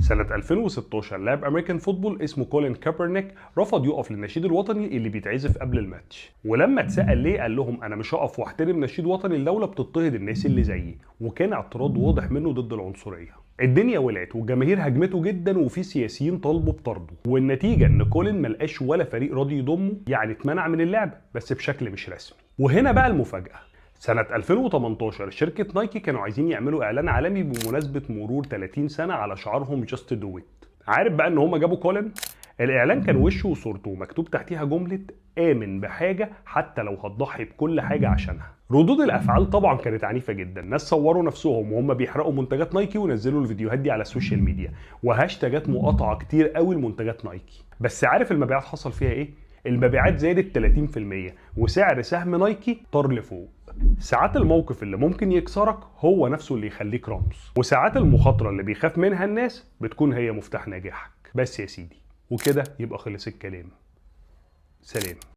سنة 2016 لاعب امريكان فوتبول اسمه كولين كابرنيك رفض يقف للنشيد الوطني اللي بيتعزف قبل الماتش، ولما اتسأل ليه قال لهم انا مش هقف واحترم نشيد وطني الدولة بتضطهد الناس اللي زيي، وكان اعتراض واضح منه ضد العنصرية. الدنيا ولعت والجماهير هاجمته جدا وفي سياسيين طالبوا بطرده، والنتيجة ان كولين ملقاش ولا فريق راضي يضمه، يعني اتمنع من اللعب بس بشكل مش رسمي. وهنا بقى المفاجأة، سنة 2018 شركة نايكي كانوا عايزين يعملوا اعلان عالمي بمناسبة مرور 30 سنة على شعارهم جاست دو ات. عارف بقى ان هم جابوا كولين؟ الاعلان كان وشه وصورته ومكتوب تحتيها جملة آمن بحاجة حتى لو هتضحي بكل حاجة عشانها. ردود الافعال طبعا كانت عنيفة جدا، ناس صوروا نفسهم وهم بيحرقوا منتجات نايكي ونزلوا الفيديوهات دي على السوشيال ميديا، وهاشتاجات مقاطعة كتير قوي لمنتجات نايكي. بس عارف المبيعات حصل فيها ايه؟ المبيعات زادت 30% وسعر سهم نايكي طار لفوق. ساعات الموقف اللي ممكن يكسرك هو نفسه اللي يخليك رمز، وساعات المخاطرة اللي بيخاف منها الناس بتكون هي مفتاح نجاحك. بس يا سيدي، وكده يبقى خلص الكلام. سلام.